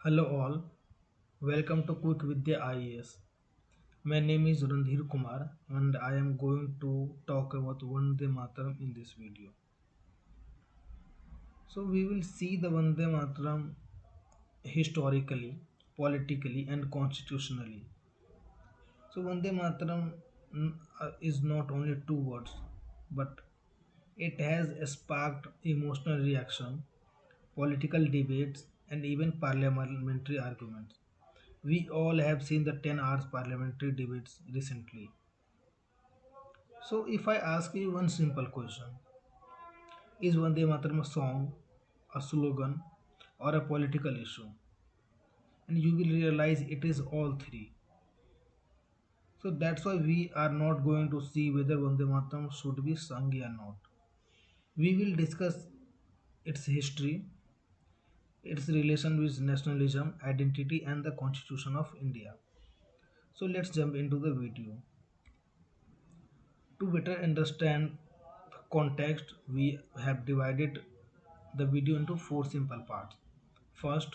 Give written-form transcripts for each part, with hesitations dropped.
Hello all, welcome to QuickVidya IAS. My name is Randhir Kumar and I am going to talk about Vande Mataram in this video. So we will see the Vande Mataram historically, politically and constitutionally. So Vande Mataram is not only two words but it has sparked emotional reaction, political debates and even parliamentary arguments. We all have seen the 10 hours parliamentary debates recently. So, if I ask you one simple question, is Vande Mataram a song, a slogan, or a political issue? And you will realize it is all three. So, that's why we are not going to see whether Vande Mataram should be sung or not. We will discuss its history, its relation with nationalism, identity, and the Constitution of India. So, let's jump into the video. To better understand the context, we have divided the video into four simple parts. First,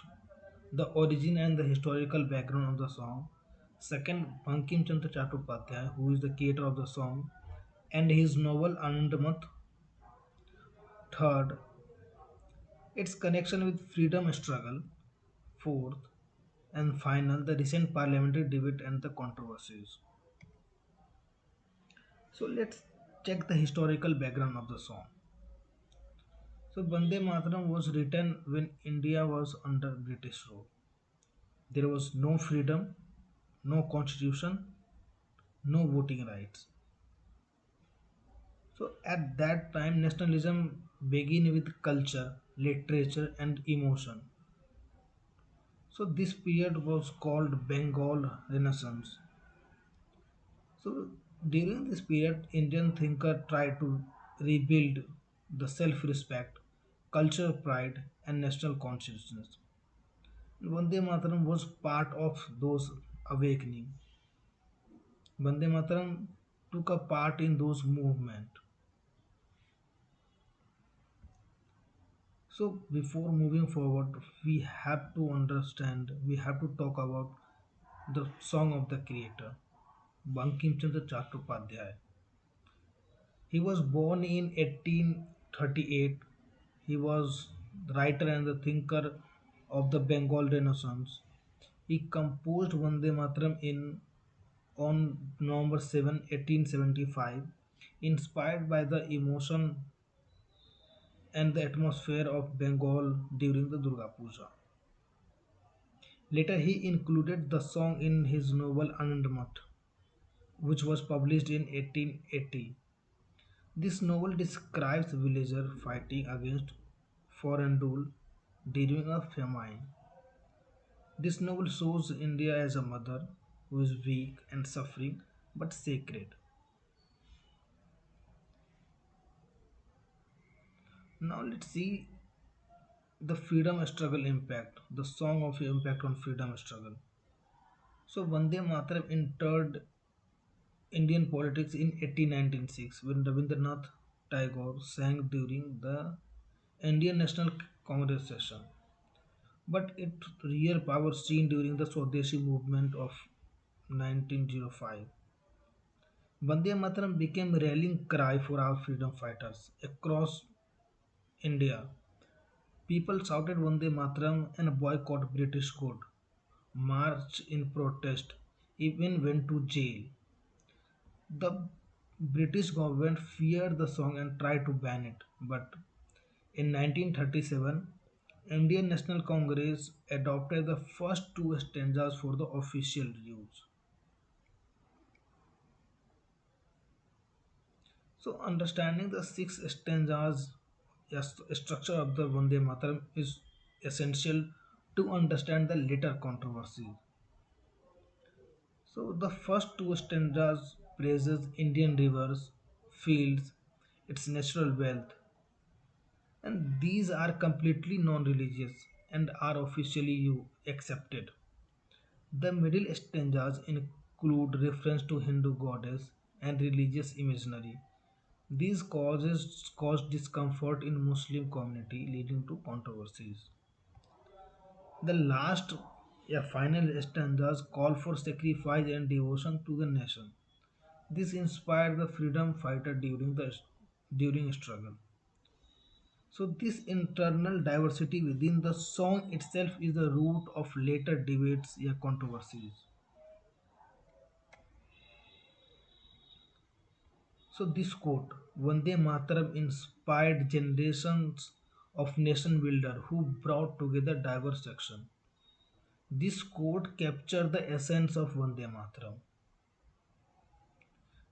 the origin and the historical background of the song. Second, Bankim Chandra Chattopadhyay, who is the creator of the song, and his novel Anandamath. Third, its connection with freedom struggle. Fourth, and final, the recent parliamentary debate and the controversies. So let's check the historical background of the song. So Vande Mataram was written when India was under British rule. There was no freedom, no constitution, no voting rights. So at that time, nationalism began with culture, literature, and emotion. So this period was called Bengal Renaissance. So during this period, Indian thinker tried to rebuild the self-respect, cultural pride, and national consciousness. Vande Mataram was part of those awakening. Vande Mataram took a part in those movements. So before moving forward, we have to talk about the song of the creator, Bankim Chandra Chattopadhyay. He was born in 1838. He was the writer and the thinker of the Bengal Renaissance. He composed Vande Mataram on November 7, 1875, inspired by the emotion and the atmosphere of Bengal during the Durga Puja. Later, he included the song in his novel Anandamath, which was published in 1880. This novel describes villagers fighting against foreign rule during a famine. This novel shows India as a mother who is weak and suffering but sacred. Now let's see the freedom struggle impact, the song of impact on freedom struggle. So Vande Mataram entered Indian politics in 1896 when Rabindranath Tagore sang during the Indian National Congress session. But its real power seen during the Swadeshi movement of 1905. Vande Mataram became a rallying cry for our freedom fighters across India. People shouted Vande Mataram and boycott British good, marched in protest, even went to jail. The British government feared the song and tried to ban it, but in 1937, Indian National Congress adopted the first two stanzas for the official use. So, understanding the six stanzas, yes, structure of the Vande Mataram is essential to understand the later controversy. So, the first two stanzas praises Indian rivers, fields, its natural wealth, and these are completely non-religious and are officially accepted. The middle stanzas include reference to Hindu goddess and religious imagery. These causes caused discomfort in Muslim community leading to controversies. The last, final stanzas call for sacrifice and devotion to the nation. This inspired the freedom fighter during struggle. So this internal diversity within the song itself is the root of later debates and controversies. So this quote, Vande Mataram inspired generations of nation builders who brought together diverse sections. This quote captured the essence of Vande Mataram.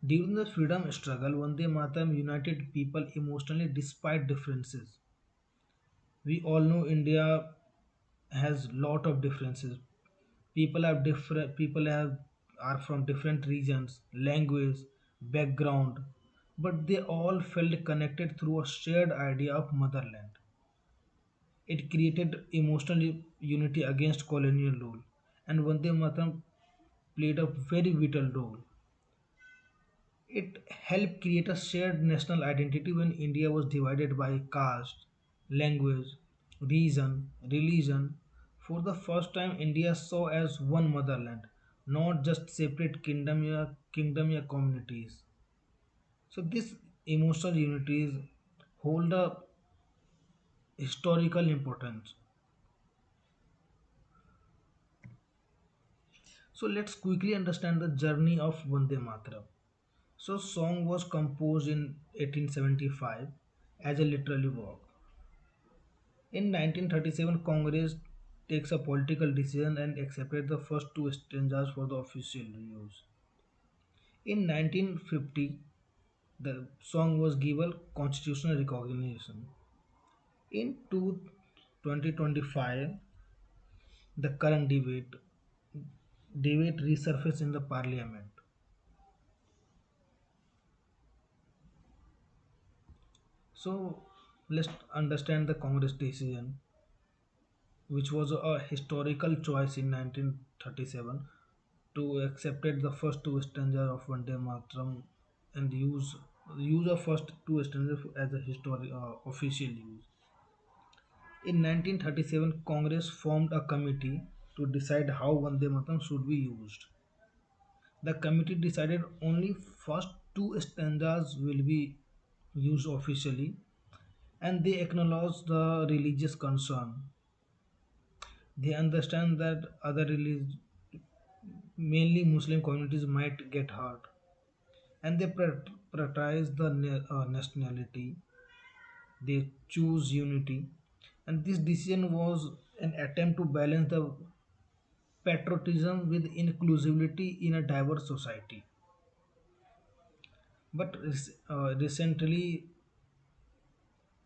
During the freedom struggle, Vande Mataram united people emotionally despite differences. We all know India has lot of differences. People are from different regions, language, background, but they all felt connected through a shared idea of motherland. It created emotional unity against colonial rule, and Vande Mataram played a very vital role. It helped create a shared national identity when India was divided by caste, language, region, religion. For the first time, India saw as one motherland, not just separate kingdom or communities. So this emotional unities hold a historical importance. So let's quickly understand the journey of Vande Mataram. So song was composed in 1875 as a literary work. In 1937, Congress takes a political decision and accepted the first two stanzas for the official use. In 1950, the song was given constitutional recognition. In 2025, the current debate resurfaced in the parliament. So let's understand the Congress decision, which was a historical choice in 1937 to accepted the first two stanzas of Vande Mataram and use of first two stanzas as a historic official use. In 1937, Congress formed a committee to decide how Vande Mataram should be used. The committee decided only first two stanzas will be used officially, and they acknowledge the religious concern. They understand that mainly Muslim communities might get hurt, and they prioritize the nationality. They choose unity, and this decision was an attempt to balance the patriotism with inclusivity in a diverse society. But recently,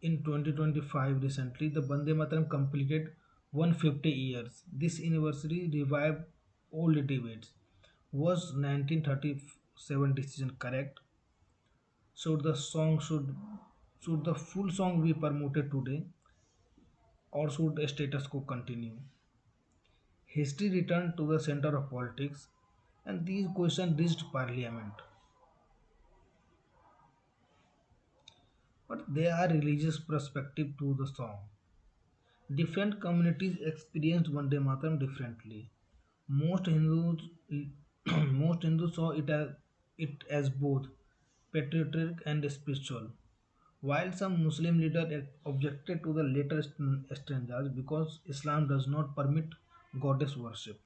in 2025, the Bande Mataram completed 150 years. This anniversary revived old debates. Was 1937 decision correct? Should the full song be promoted today, or should a status quo continue? History returned to the center of politics, and these questions reached parliament. But there are religious perspective to the song. Different communities experienced Vande Mataram differently. Most Hindus most Hindus saw it as both patriotic and spiritual, while some Muslim leaders objected to the later stanzas because Islam does not permit goddess worship.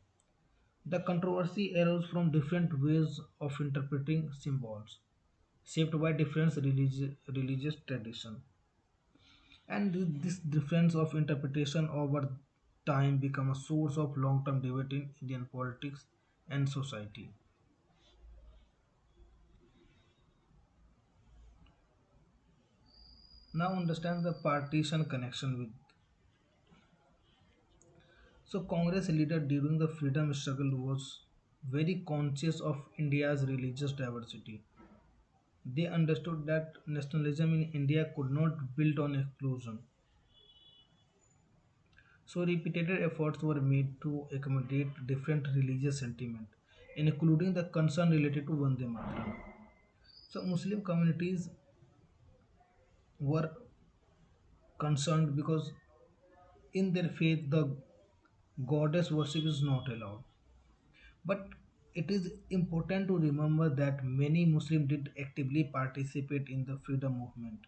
The controversy arose from different ways of interpreting symbols, shaped by different religious traditions. And this difference of interpretation over time become a source of long-term debate in Indian politics and society. Now understand the partition connection with. So Congress leader during the freedom struggle was very conscious of India's religious diversity. They understood that nationalism in India could not build on exclusion. So repeated efforts were made to accommodate different religious sentiment, including the concern related to Vande Mataram. So Muslim communities were concerned because in their faith Goddess worship is not allowed. But it is important to remember that many Muslims did actively participate in the freedom movement.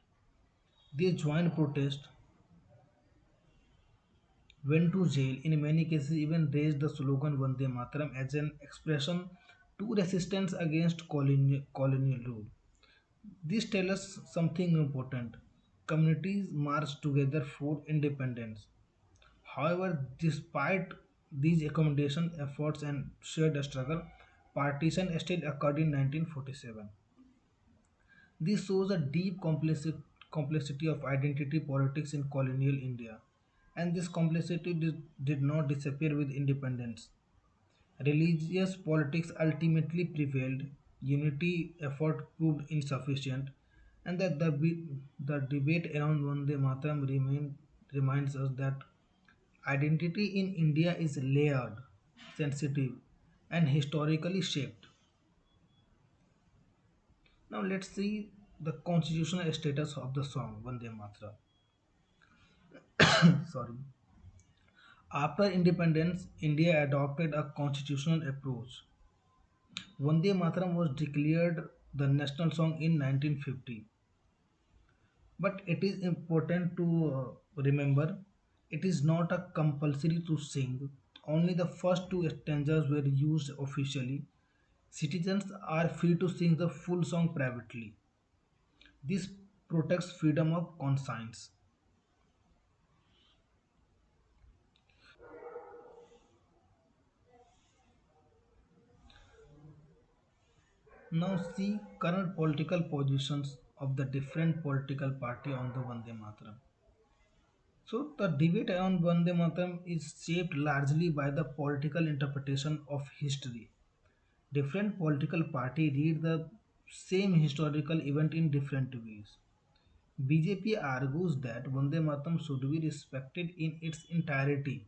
They joined protest, went to jail, in many cases even raised the slogan Vande Mataram as an expression to resistance against colonial rule. This tells us something important. Communities marched together for independence. However, despite these accommodation efforts and shared struggle, partition still occurred in 1947. This shows a deep complexity of identity politics in colonial India. And this complexity did not disappear with independence. Religious politics ultimately prevailed, unity effort proved insufficient, and that the debate around Vande Mataram reminds us that identity in India is layered, sensitive, and historically shaped. Now let's see the constitutional status of the song Vande Mataram. Sorry. After independence, India adopted a constitutional approach. Vande Mataram was declared the national song in 1950. But it is important to remember it is not a compulsory to sing. Only the first two stanzas were used officially. Citizens are free to sing the full song privately. This protects freedom of conscience. Now see current political positions of the different political party on the Vande Mataram. So the debate around Vande Mataram is shaped largely by the political interpretation of history. Different political parties read the same historical event in different ways. BJP argues that Vande Mataram should be respected in its entirety,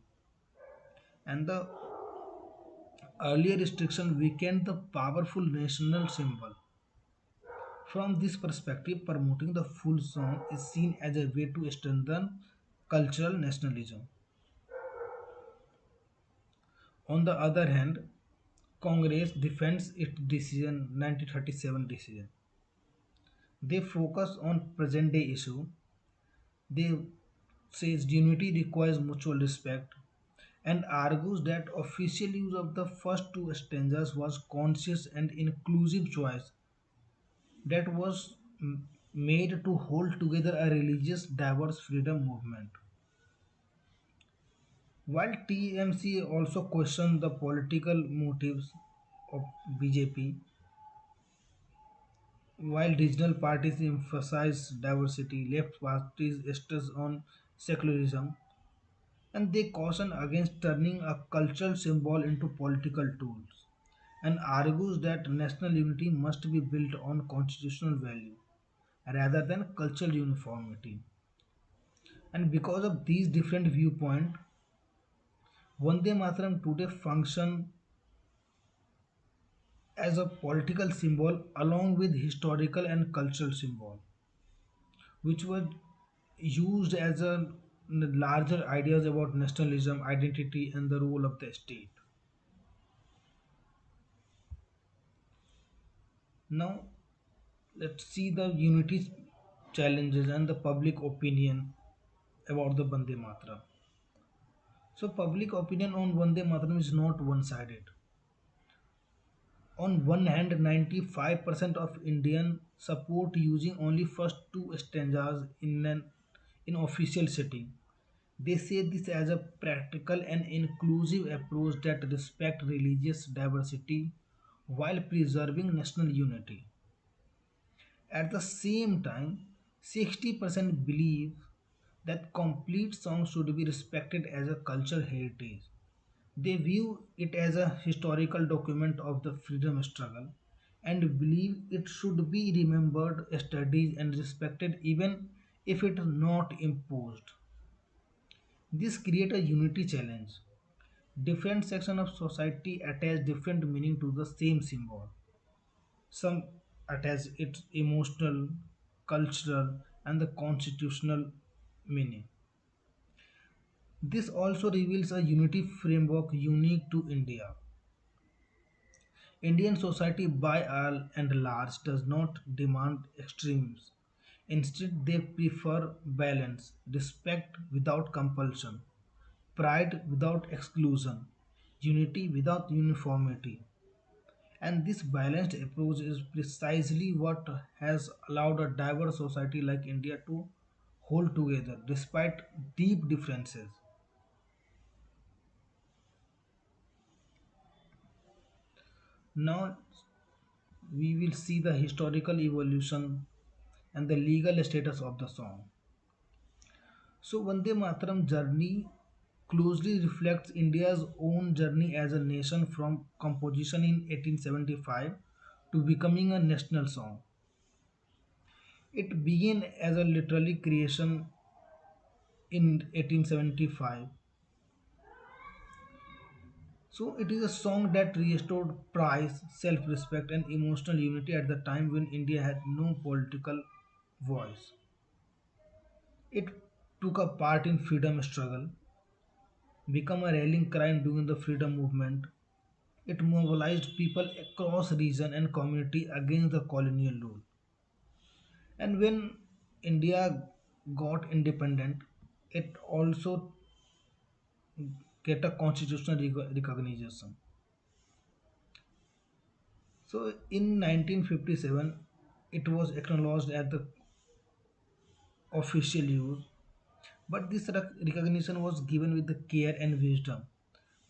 and the earlier restriction weakened the powerful national symbol. From this perspective, promoting the full song is seen as a way to strengthen cultural nationalism. On the other hand, Congress defends its decision 1937 decision. They focus on present day issue. They says unity requires mutual respect and argues that official use of the first two stanzas was conscious and inclusive choice that was made to hold together a religious diverse freedom movement. While TMC also questioned the political motives of BJP, while regional parties emphasize diversity, left parties stress on secularism, and they caution against turning a cultural symbol into political tools, and argues that national unity must be built on constitutional value rather than cultural uniformity. And because of these different viewpoints, Vande Mataram today function as a political symbol along with historical and cultural symbol, which were used as a larger ideas about nationalism, identity, and the role of the state. Now, let's see the unity challenges and the public opinion about the Vande Mataram. So, public opinion on Vande Mataram is not one-sided. On one hand, 95% of Indian support using only first two stanzas in official setting. They say this as a practical and inclusive approach that respect religious diversity while preserving national unity. At the same time, 60% believe that complete songs should be respected as a cultural heritage. They view it as a historical document of the freedom struggle and believe it should be remembered, studied, and respected even if it is not imposed. This creates a unity challenge. Different sections of society attach different meaning to the same symbol. Some attach its emotional, cultural, and the constitutional meaning. This also reveals a unity framework unique to India. Indian society, by and large, does not demand extremes. Instead, they prefer balance, respect without compulsion, pride without exclusion, unity without uniformity. And this balanced approach is precisely what has allowed a diverse society like India to hold together despite deep differences. Now we will see the historical evolution and the legal status of the song. So Vande Mataram journey closely reflects India's own journey as a nation from composition in 1875 to becoming a national song. It began as a literary creation in 1875. So it is a song that restored pride, self-respect and emotional unity at the time when India had no political voice. It took a part in freedom struggle, became a rallying cry during the freedom movement. It mobilized people across region and community against the colonial rule. And when India got independent, it also get a constitutional recognition. So in 1957, it was acknowledged as the official use, but this recognition was given with the care and wisdom.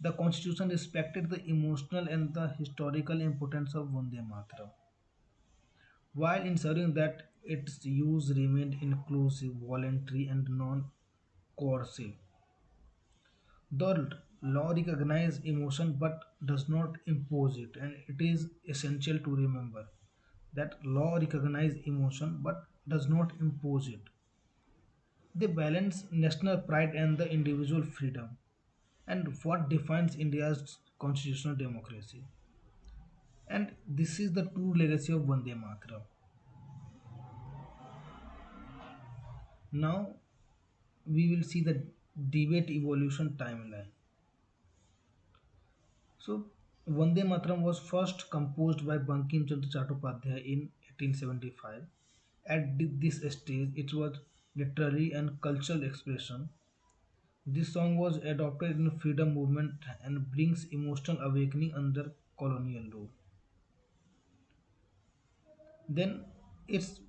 The constitution respected the emotional and the historical importance of Vande Mataram, while ensuring that its use remained inclusive, voluntary, and non-coercive. The law recognizes emotion but does not impose it, and it is essential to remember that law recognizes emotion but does not impose it. They balance national pride and the individual freedom, and what defines India's constitutional democracy. And this is the true legacy of Vande Mataram. Now we will see the debate evolution timeline. So Vande Mataram was first composed by Bankim Chandra Chattopadhyay in 1875. At this stage, it was literary and cultural expression. This song was adopted in the freedom movement and brings emotional awakening under colonial rule. Then its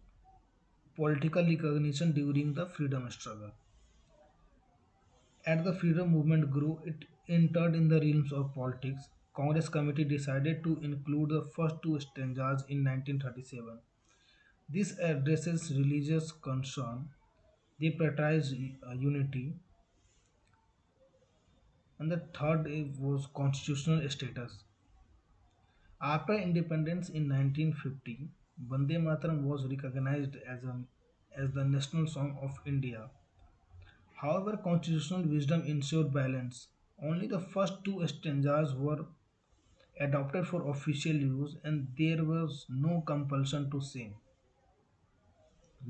political recognition during the freedom struggle. As the freedom movement grew, it entered in the realms of politics. Congress committee decided to include the first two stanzas in 1937. This addresses religious concern, they prioritize unity, and the third was constitutional status. After independence in 1950, Vande Mataram was recognized as the national song of India. However, constitutional wisdom ensured balance. Only the first two stanzas were adopted for official use, and there was no compulsion to sing.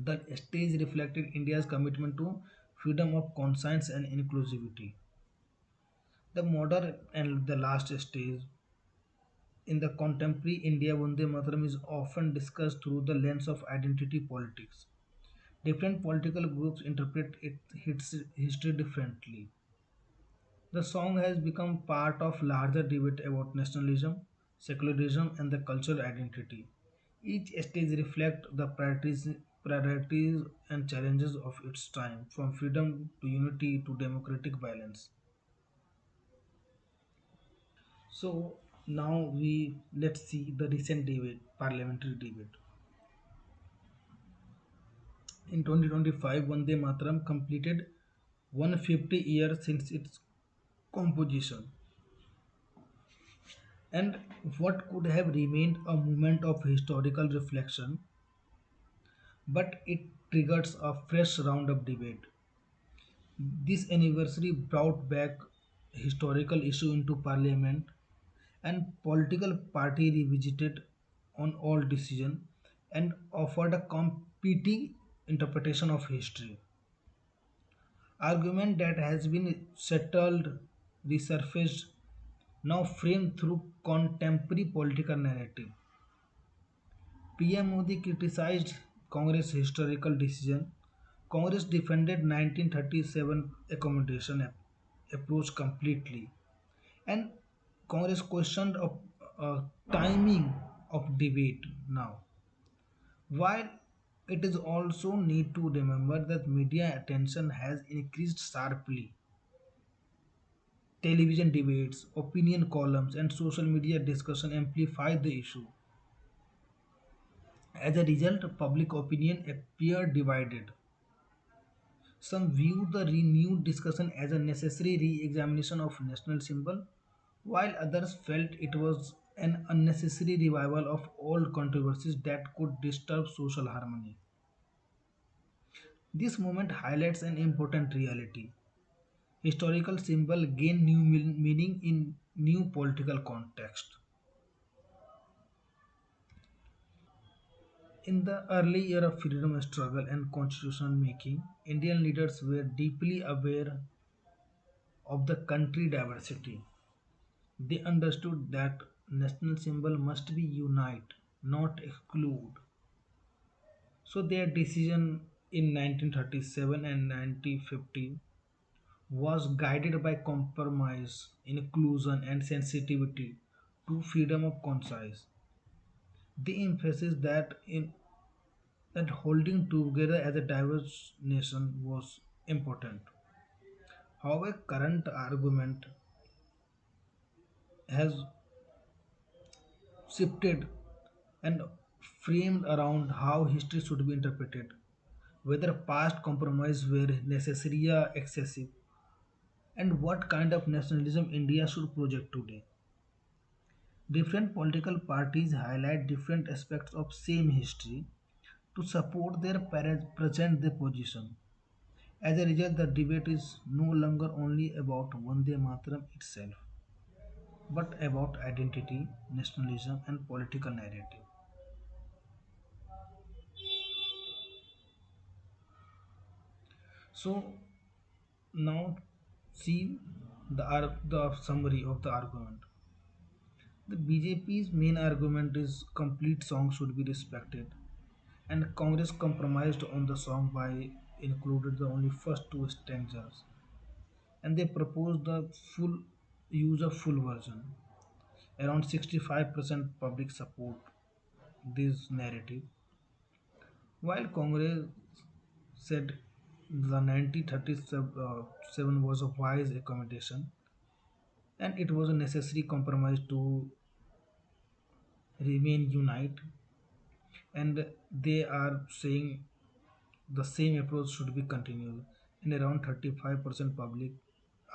The stage reflected India's commitment to freedom of conscience and inclusivity. The modern and the last stage in the contemporary India, Vande Mataram is often discussed through the lens of identity politics. Different political groups interpret its history differently. The song has become part of larger debate about nationalism, secularism, and the cultural identity. Each stage reflects the priorities and challenges of its time, from freedom to unity to democratic balance. So now we let's see the recent debate, parliamentary debate. In 2025, Vande Mataram completed 150 years since its composition. And what could have remained a moment of historical reflection, but it triggers a fresh round of debate. This anniversary brought back historical issue into parliament and political party revisited on all decision and offered a competing interpretation of history. Argument that has been settled resurfaced, now framed through contemporary political narrative. PM Modi criticized Congress' historical decision. Congress defended 1937 accommodation approach completely, and Congress questioned timing of debate now. While it is also need to remember that media attention has increased sharply, television debates, opinion columns, and social media discussion amplify the issue. As a result, public opinion appeared divided. Some viewed the renewed discussion as a necessary re-examination of national symbol, while others felt it was an unnecessary revival of old controversies that could disturb social harmony. This moment highlights an important reality. Historical symbol gain new meaning in new political context. In the early year of freedom struggle and constitutional making, Indian leaders were deeply aware of the country diversity. They understood that national symbol must be unite, not exclude. So their decision in 1937 and 1950 was guided by compromise, inclusion, and sensitivity to freedom of conscience. They emphasized that holding together as a diverse nation was important. However, current argument has shifted and framed around how history should be interpreted, whether past compromise were necessary or excessive, and what kind of nationalism India should project today. Different political parties highlight different aspects of same history to support their present their position. As a result, the debate is no longer only about Vande Mataram itself, but about identity, nationalism, and political narrative. So now see the summary of the argument. The BJP's main argument is complete song should be respected, and Congress compromised on the song by included the only first two stanzas, and they proposed the full use of full version. Around 65% public support this narrative, while Congress said the 1937 was a wise accommodation and it was a necessary compromise to remain unite, and they are saying the same approach should be continued, and around 35% public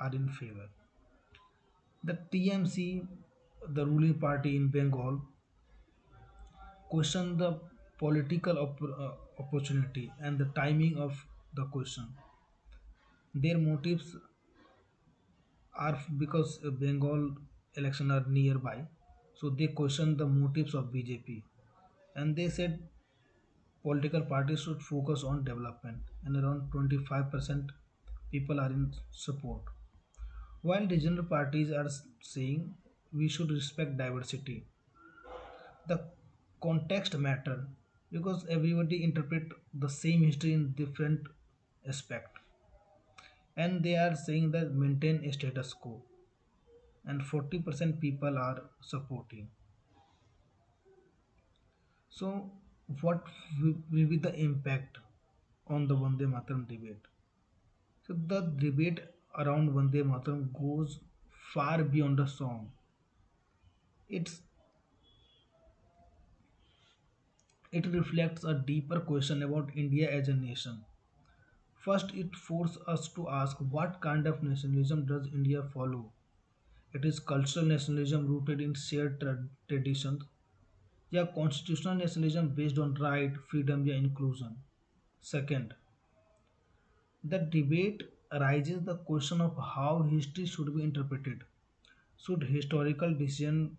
are in favor. The TMC, the ruling party in Bengal, questioned the political opportunity and the timing of the question. Their motives are because Bengal election are nearby, so they questioned the motives of BJP, and they said political parties should focus on development, and around 25% people are in support. While regional parties are saying we should respect diversity, the context matter because everybody interpret the same history in different aspect, and they are saying that maintain a status quo, and 40% people are supporting. So, what will be the impact on the Vande Mataram debate? So, the debate around Vande Mataram goes far beyond the song. It's it reflects a deeper question about India as a nation. First, it forces us to ask what kind of nationalism does India follow? It is cultural nationalism rooted in shared traditions, या constitutional nationalism based on right, freedom, या inclusion. Second, the debate raises the question of how history should be interpreted. Should historical decisions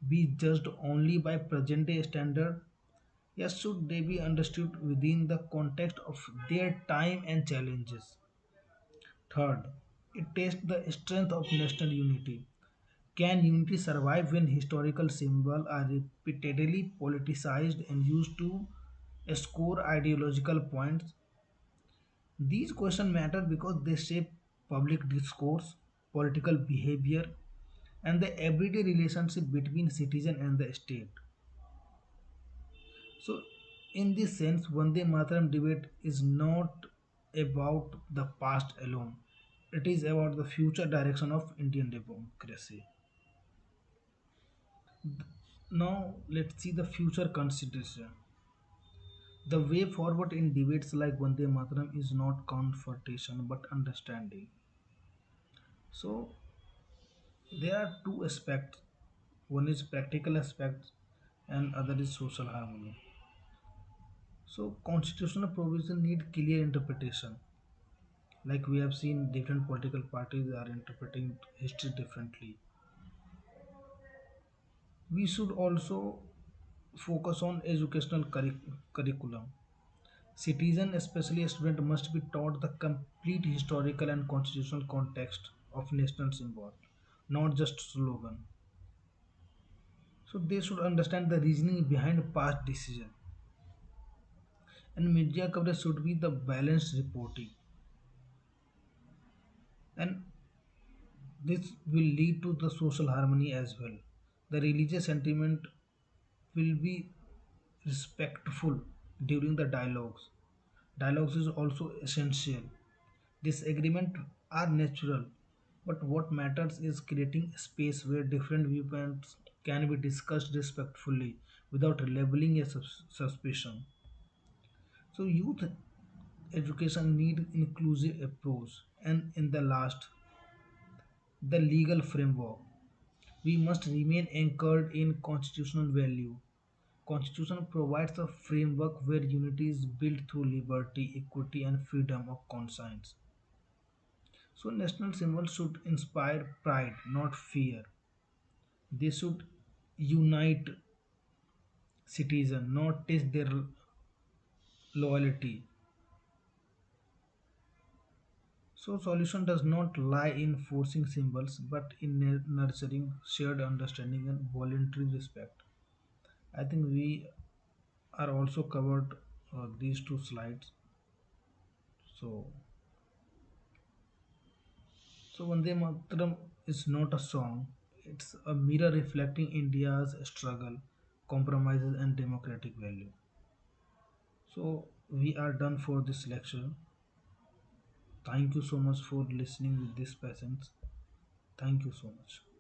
be judged only by present day standard? Yes, should they be understood within the context of their time and challenges? Third, it tests the strength of national unity. Can unity survive when historical symbols are repeatedly politicized and used to score ideological points? These questions matter because they shape public discourse, political behavior, and the everyday relationship between citizen and the state. So, in this sense, Vande Mataram debate is not about the past alone. It is about the future direction of Indian democracy. Now, let's see the future consideration. The way forward in debates like Vande Mataram is not confrontation but understanding. So, there are two aspects. One is practical aspect and other is social harmony. So, constitutional provision need clear interpretation. Like we have seen different political parties are interpreting history differently. We should also focus on educational curriculum. Citizen, especially student, must be taught the complete historical and constitutional context of national symbol, not just slogan. So they should understand the reasoning behind past decision. And media coverage should be the balanced reporting. And this will lead to the social harmony as well. The religious sentiment will be respectful during the dialogues. Dialogues is also essential. Disagreements are natural, but what matters is creating a space where different viewpoints can be discussed respectfully without labeling a suspicion. So, youth education need inclusive approach, and in the last, the legal framework. We must remain anchored in constitutional value. Constitution provides a framework where unity is built through liberty, equity, and freedom of conscience. So national symbols should inspire pride, not fear. They should unite citizens, not test their loyalty. So solution does not lie in forcing symbols, but in nurturing shared understanding and voluntary respect. I think we are also covered these two slides. So, so Vande Mataram is not a song. It's a mirror reflecting India's struggle, compromises, and democratic value. So we are done for this lecture. Thank you so much for listening with this patience. Thank you so much.